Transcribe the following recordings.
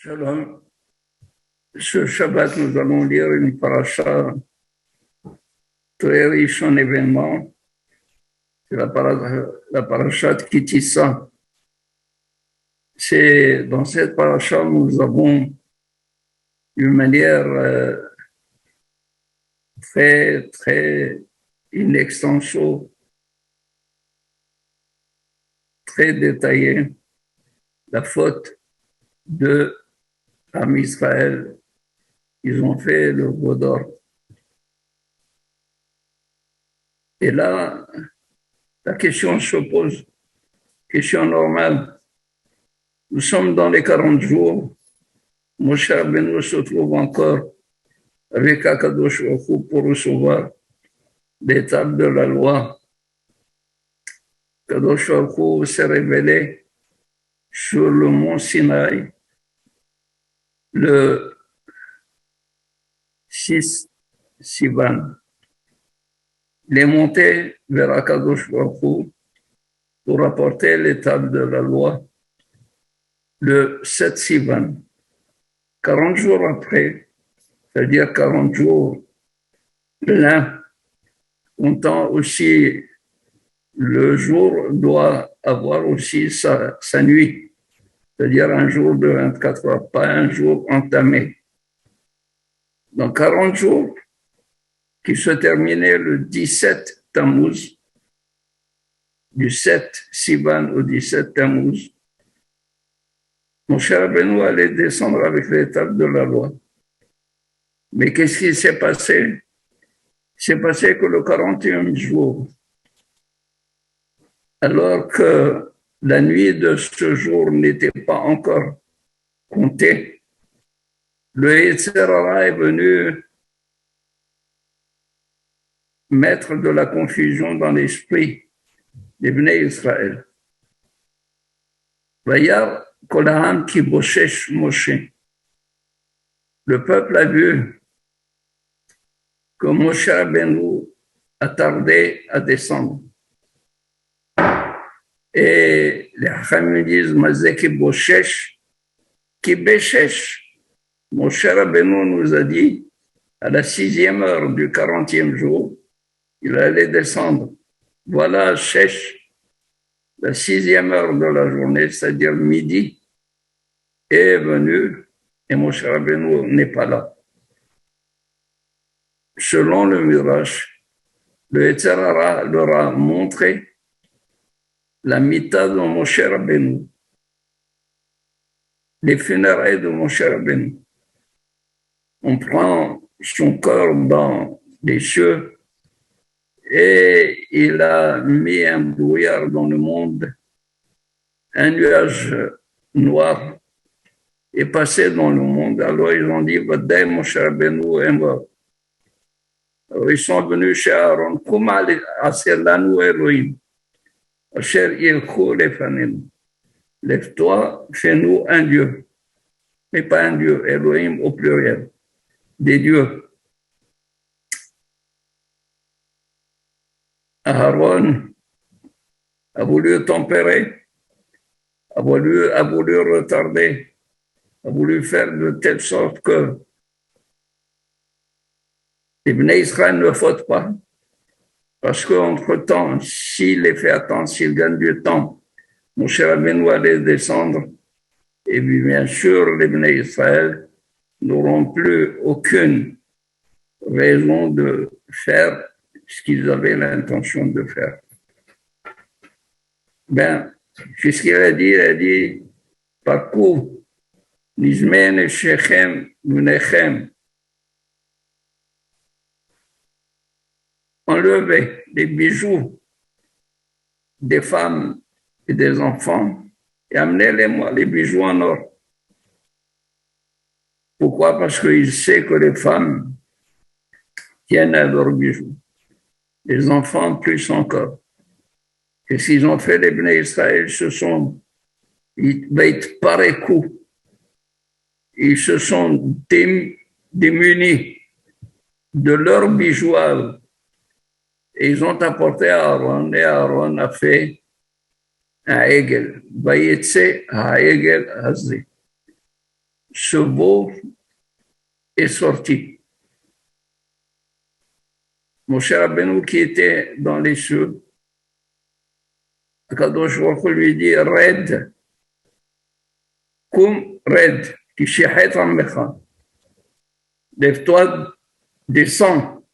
Shalom. Ce Shabbat, nous allons lire une paracha très riche en événements. C'est la paracha de Kitissa. Dans cette paracha, nous avons une manière très in extenso, très détaillée, la faute de Am Israël. Ils ont fait le veau d'or. Et là, la question se pose, question normale. Nous sommes dans les 40 jours. Moshe Rabbeinu se trouve encore avec Akadosh Baruch Hu pour recevoir l'étape de la loi. Akadosh Baruch Hu s'est révélé sur le mont Sinaï le 6 Sivan. Il est monté vers Akadosh Baruch Hu pour apporter l'étape de la loi le 7 Sivan. 40 jours après, c'est-à-dire 40 jours pleins, comptant aussi le jour doit avoir aussi sa nuit, c'est-à-dire un jour de 24 heures, pas un jour entamé. Donc 40 jours qui se terminaient le 17 Tammuz, du 7 Sivan au 17 Tammuz, Moshe Rabbeinu allait descendre avec l'étape de la loi. Mais qu'est-ce qui s'est passé? Il s'est passé que le 40e jour, alors que la nuit de ce jour n'était pas encore comptée, le Yetzer Hara est venu mettre de la confusion dans l'esprit des Bnei Israël. Vayar kol ha'am ki boshesh Moshe. Le peuple a vu que Moshe Rabbeinu a tardé à descendre. Et les Chachamim disent Mazé ki boshesh ki beshesh. Moshe Rabbeinu nous a dit à la 6e heure du 40e jour, il allait descendre. Voilà Shesh, la 6e heure de la journée, c'est-à-dire midi, est venue et Moshe Rabbeinu n'est pas là. Selon le Midrash, le Yetzer Hara leur a montré la mita de Moshe Rabbeinu, les funérailles de Moshe Rabbeinu. On prend son corps dans les cieux et il a mis un brouillard dans le monde, un nuage noir est passé dans le monde. Alors ils ont dit, Vadai Moshe Rabbeinu est mort. Alors ils sont venus chez Aaron, Kuma aser lanu Elohim, asher yilchu lefanenu. Lève-toi, fais-nous un Dieu, mais pas un Dieu, Elohim au pluriel, des dieux. Aaron a voulu tempérer, a voulu retarder, a voulu faire de telle sorte que les Bnei Israël ne fautent pas. Parce qu'entre-temps, s'il les fait attendre, s'il gagne du temps, Moshe Rabbeinu allait descendre. Et puis, bien sûr, les Bnei Israël n'auront plus aucune raison de faire ce qu'ils avaient l'intention de faire. Ben, qu'est-ce qu'il a dit? Il a dit, Parkou, Nizmen et Shechem, Mnechem. Enlevez les bijoux des femmes et des enfants et amenez-les-moi, les bijoux en or. Pourquoi? Parce qu'il sait que les femmes tiennent à leurs bijoux. Les enfants plus encore. Et s'ils ont fait les Bnei Israël, ils se sont démunis de leurs bijoux à eux. Et ils ont apporté à Aaron, et Aaron a fait un Egel. Vayetse ha Egel hazé. ce veau est sorti. Moshe Rabbeinu qui était dans les cieux, Akadosh Baruch Hu lui dit, Red, Koum Red, qui shechet amecha. Lève-toi, descends.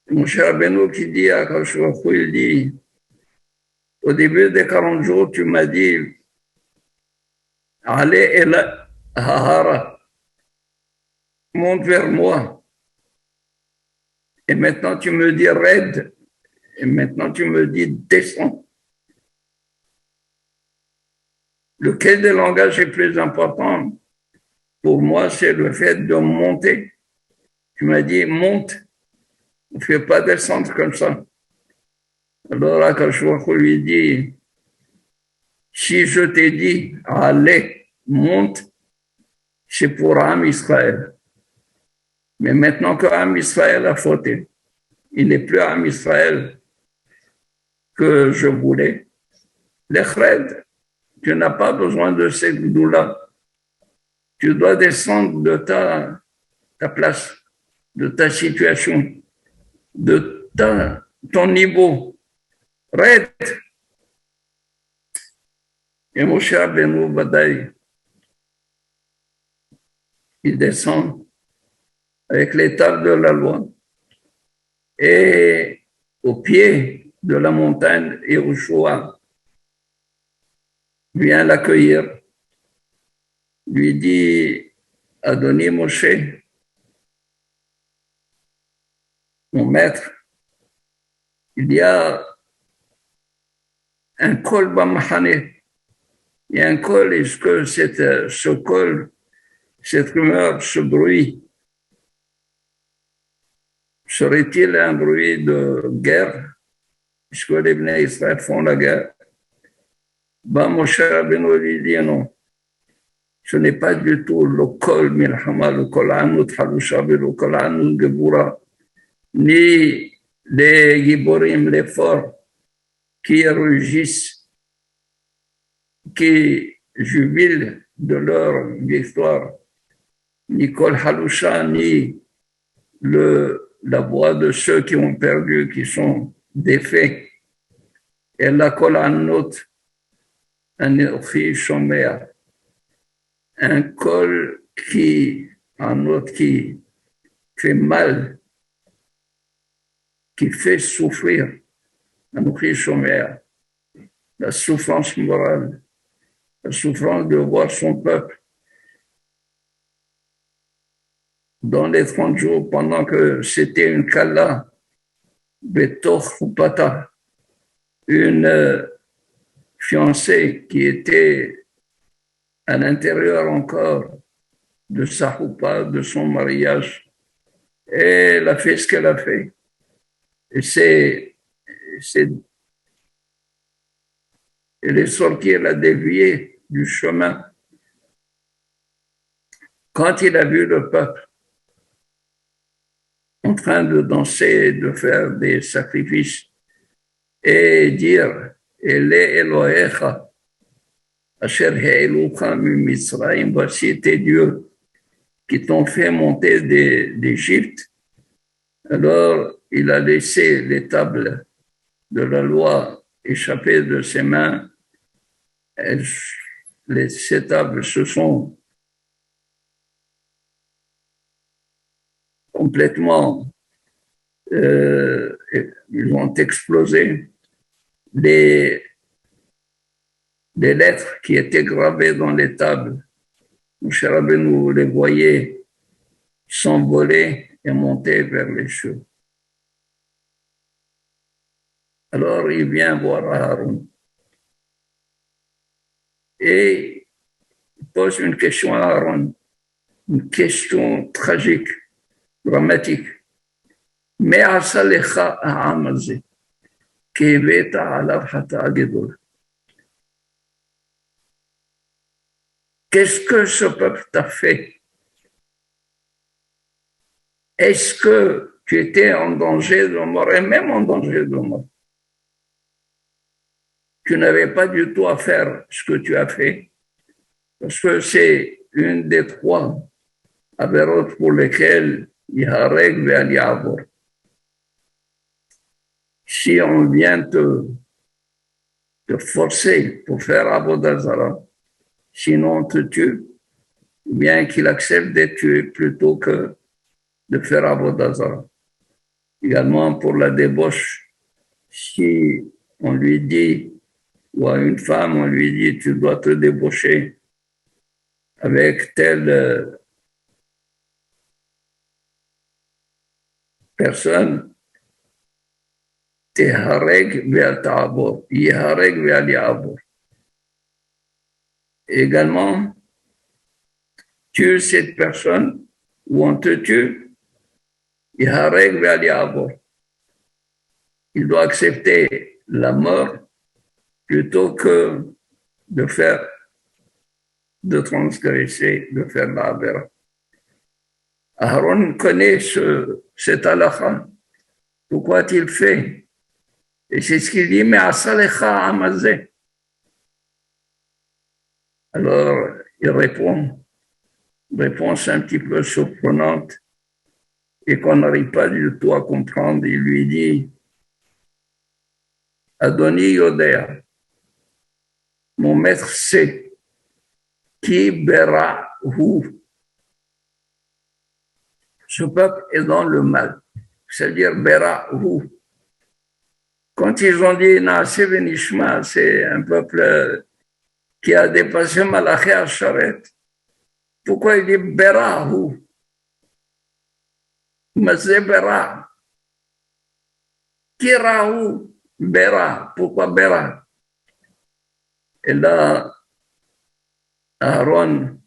Moshe Rabbeinu qui dit à Akadosh Baruch Hu, il dit, au début des 40 jours, tu m'as dit, allez el Hahara, monte vers moi. Et maintenant tu me dis raide, et maintenant tu me dis descends. Lequel des langages est plus important pour moi, c'est le fait de monter. Tu m'as dit monte, ne fais pas descendre comme ça. Alors Akadosh Baruch Hu lui dit, si je t'ai dit allez, monte, c'est pour Am Israël. Mais maintenant que Am Israël a fauté, il n'est plus Am Israël que je voulais. L'Echred, tu n'as pas besoin de ces gdoulas. Tu dois descendre de ta place, de ta situation, de ton niveau. Red. Et Moshe Rabbeinu Badaï, il descend avec les tables de la loi. Et au pied de la montagne, Yehoshua vient l'accueillir, lui dit, Adoni Moshe, mon maître, il y a un col Bamahane. Il y a un col, est-ce que ce col, cette rumeur, ce bruit, serait-il un bruit de guerre? Est-ce que les Bnei Israël font la guerre? Moshe Rabbeinu lui dit non. Ce n'est pas du tout le kol milchama, le kol anut halusha, le kol anut gebura, ni les giborim, les forts, qui rugissent, qui jubilent de leur victoire, ni kol halusha, ni la voix de ceux qui ont perdu, qui sont défaits. Et la kol anut, anochi shomea. Un col un autre qui fait mal, qui fait souffrir, anochi shomea. La souffrance morale, la souffrance de voir son peuple dans les 30 jours, pendant que c'était une kala, betoch upata, une fiancée qui était à l'intérieur encore de sa choupa, de son mariage, et elle a fait ce qu'elle a fait. Et elle est sortie, elle a dévié du chemin. Quand il a vu le peuple en train de danser, de faire des sacrifices, et dire, Elle est Elohecha, Asher He'elucha miMitzrayim, voici tes dieux qui t'ont fait monter d'Égypte. Alors, il a laissé les tables de la loi échapper de ses mains. Ces tables se sont complètement, ils ont explosé. Les lettres qui étaient gravées dans les tables, Moshe Rabbeinu les voyait s'envoler et monter vers les cieux. Alors il vient voir Aaron et il pose une question à Aaron, une question tragique, dramatique. Mais asalecha ha'amaze, keveta alav hata gedol. Qu'est-ce que ce peuple t'a fait? Est-ce que tu étais en danger de mort, et même en danger de mort? Tu n'avais pas du tout à faire ce que tu as fait. parce que c'est une des trois avérotes pour lesquelles Yihareg ve'al Ya'avor. Si on vient te forcer pour faire Avodah Zarah, sinon on te tue, bien qu'il accepte d'être tué plutôt que de faire Avodah Zarah. Également pour la débauche, si on lui dit, ou à une femme, on lui dit, tu dois te débaucher avec telle personne, Tehareg ve'al ta'abor, Yihareg ve'al Ya'avor. Également, tue cette personne ou on te tue, Yihareg ve'al Ya'avor. Il doit accepter la mort plutôt que de transgresser, de faire la avera. Aaron connaît cet halakha. Pourquoi a-t-il fait? Et c'est ce qu'il dit, mais asalecha amazé. Alors, il répond, réponse un petit peu surprenante et qu'on n'arrive pas du tout à comprendre. Il lui dit, Adoni Yodea, mon maître sait, qui bera hu. Ce peuple est dans le mal, c'est-à-dire bera hu. Quand ils ont dit Naase Venishma, c'est un peuple qui a dépassé Malachi Asharet. Pourquoi il dit bera hu? Mazé bera. Kirahu bera. Pourquoi bera? Et là, Aaron,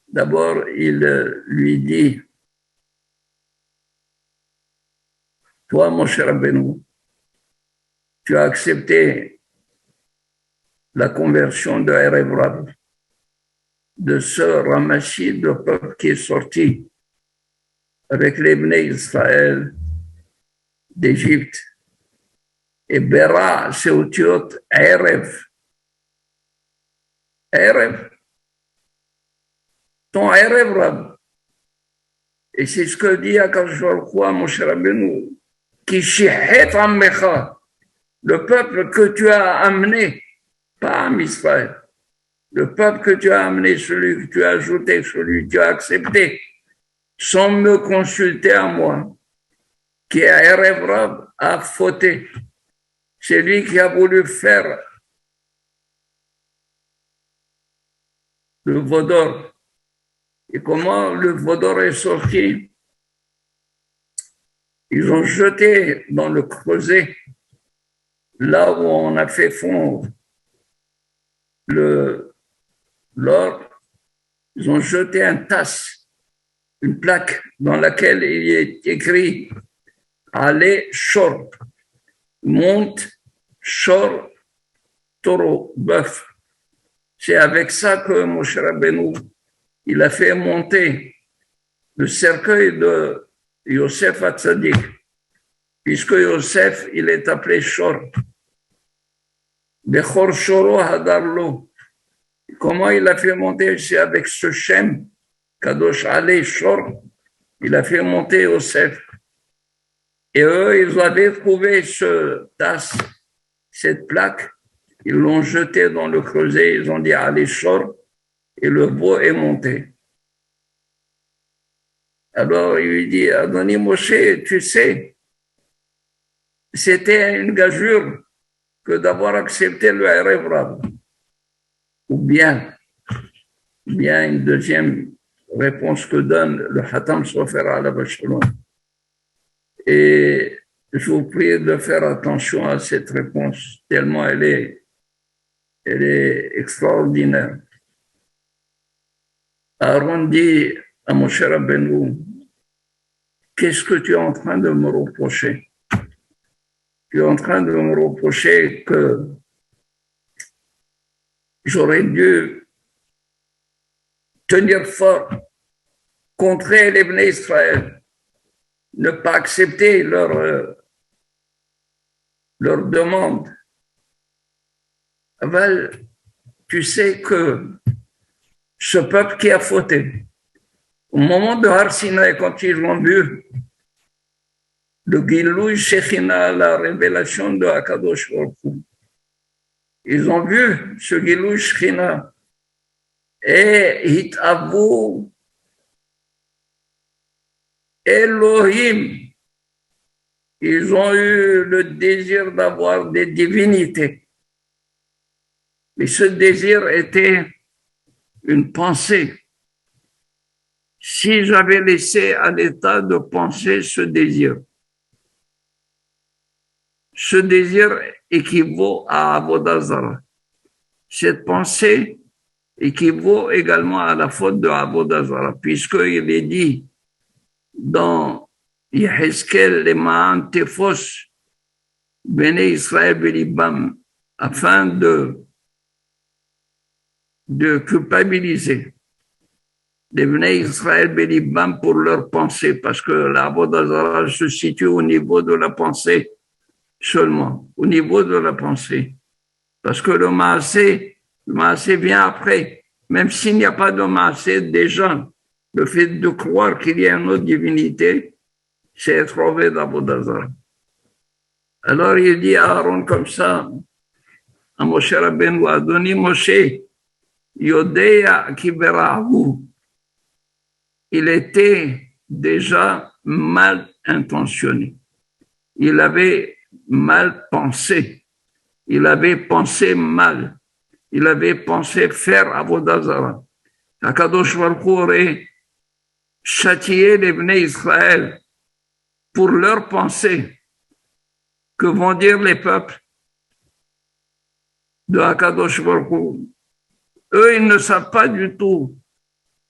d'abord, il lui dit, toi, mon cher Rabbeinu, tu as accepté la conversion de Erev Rav, de ce ramassis de peuple qui est sorti avec les Bnei Israël d'Égypte. Et Bera, c'est Otiot Erev. Erev. Ton Erev Rav. Et c'est ce que dit Akadosh Baruch Hu à Moshe Rabbeinu, qui shichet ammecha, le peuple que tu as amené, pas Am Israël, le peuple que tu as amené, celui que tu as ajouté, celui que tu as accepté, sans me consulter à moi, qui est Erev Rav, a fauté. C'est lui qui a voulu faire le vaudor. Et comment le vaudor est sorti? Ils ont jeté dans le creuset, là où on a fait fondre l'or, ils ont jeté un tasse, une plaque dans laquelle il est écrit Allez, Shor, monte, Shor, taureau, bœuf. C'est avec ça que Moshe Rabbeinu, il a fait monter le cercueil de Yosef Hatzadik, puisque Yosef, il est appelé Shor. Bechor Shoro Hadarlo. Comment il a fait monter? C'est avec ce Shem, Kadosh Ale Shor, il a fait monter Yosef. Et eux, ils avaient trouvé ce tasse, cette plaque, ils l'ont jeté dans le creuset, ils ont dit allez Shor, et le veau est monté. Alors il lui dit, Adoni Moshe, tu sais, c'était une gageure que d'avoir accepté le Erev Rav. Ou bien une deuxième réponse que donne le Hatam Sofer alav shalom. Et je vous prie de faire attention à cette réponse, tellement elle est extraordinaire. Aaron dit à Moshe Rabbeinu, qu'est-ce que tu es en train de me reprocher? Tu es en train de me reprocher que j'aurais dû tenir fort, contrer les Bnei Israël, ne pas accepter leur demande. Aval, tu sais que ce peuple qui a fauté. Au moment de Har Sinaï, quand ils ont vu le Gilouï Shekhinah, la révélation de Akadosh Baruch Hu, ils ont vu ce Gilouï Shekhinah et Hitavu Elohim. Ils ont eu le désir d'avoir des divinités. Mais ce désir était une pensée. Si j'avais laissé à l'état de penser ce désir équivaut à Avodah Zarah. Cette pensée équivaut également à la faute de Avodah Zarah, puisqu'il est dit dans Yehezkel les Ma'an Tefos, Bene Israël Belibam, afin de culpabiliser les Bene Israël Belibam pour leur pensée, parce que la Avodah Zarah se situe au niveau de la pensée seulement, au niveau de la pensée. Parce que le Maasé vient après. Même s'il n'y a pas de Maasé, déjà, le fait de croire qu'il y a une autre divinité, c'est être trouvé d'Avodah Zarah. Alors il dit à Aaron comme ça, à Moshe Rabbeinu, Adoni Moshe, Yodea Kiberahu. Il était déjà mal intentionné. Il avait mal pensé. Il avait pensé mal. Il avait pensé faire Avodah Zarah. Akadosh Baruch Hu aurait châtié les Bnei Israël pour leur pensée. Que vont dire les peuples de Akadosh Baruch Hu? Eux, ils ne savent pas du tout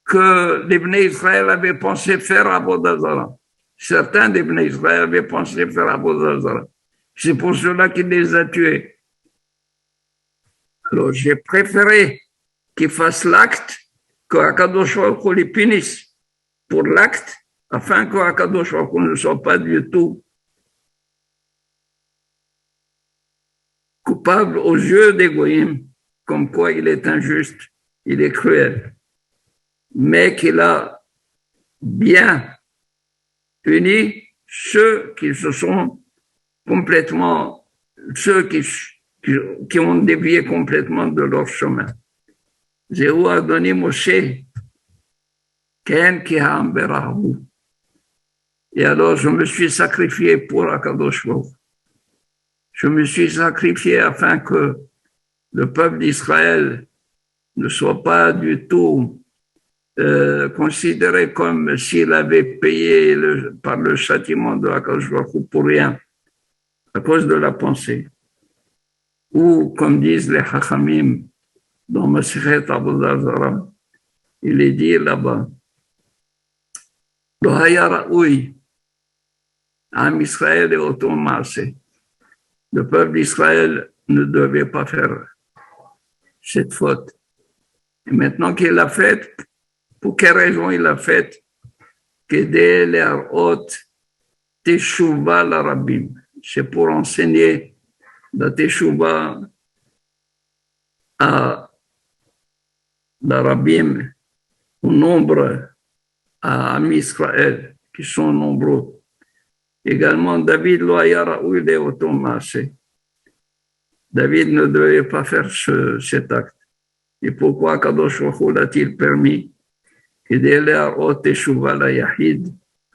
que les Bnei Israël avaient pensé faire Avodah Zarah. Certains des Bnei Israël avaient pensé faire Avodah Zarah. C'est pour cela qu'il les a tués. Alors, j'ai préféré qu'ils fassent l'acte, qu'Akadosh Baruch Hu les punisse pour l'acte, afin qu'Akadosh Baruch Hu ne soit pas du tout coupable aux yeux des Goïm, comme quoi il est injuste, il est cruel, mais qu'il a bien puni ceux qui se sont complètement, ceux qui ont dévié complètement de leur chemin. Zéou a donné Moshe, Ken ki ha'amberahu. Et alors, je me suis sacrifié pour Akadosh Baruch Hu. Je me suis sacrifié afin que le peuple d'Israël ne soit pas du tout considéré comme s'il avait payé par le châtiment de Akadosh Baruch Hu pour rien, à cause de la pensée. Ou, comme disent les Chachamim dans Masechet Avodah Zarah, il est dit là-bas, Lo haya ra'oui, Am Israël et Otom Maaseh. Le peuple d'Israël ne devait pas faire cette faute. Et maintenant qu'il l'a faite, pour quelle raison il l'a faite? Kedei le'arot teshuva l'Arabim. C'est pour enseigner la teshuva à l'Arabim, au nombre à Am Israël, qui sont nombreux. Également, David Loayara ou il est automassé. David ne devait pas faire cet acte. Et pourquoi Kadosh Baruch Hu l'a-t-il permis?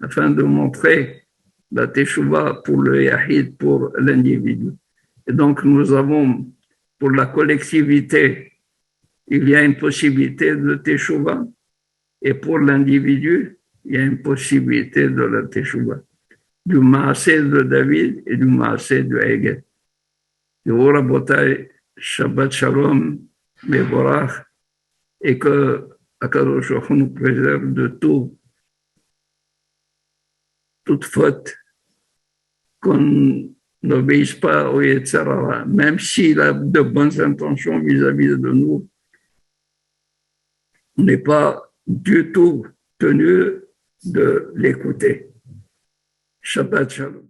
Afin de montrer la teshuva pour le yahid, pour l'individu. Et donc, nous avons, pour la collectivité, il y a une possibilité de teshuva, et pour l'individu, il y a une possibilité de la teshuva. Du maasé de David et du maasé de Hegel. Shabbat Shalom, Mevorach, et que Akadosh Baruch Hu nous préserve de toute faute, qu'on n'obéisse pas au Yetzer Hara, même s'il a de bonnes intentions vis-à-vis de nous, on n'est pas du tout tenu de l'écouter. Shabbat Shalom.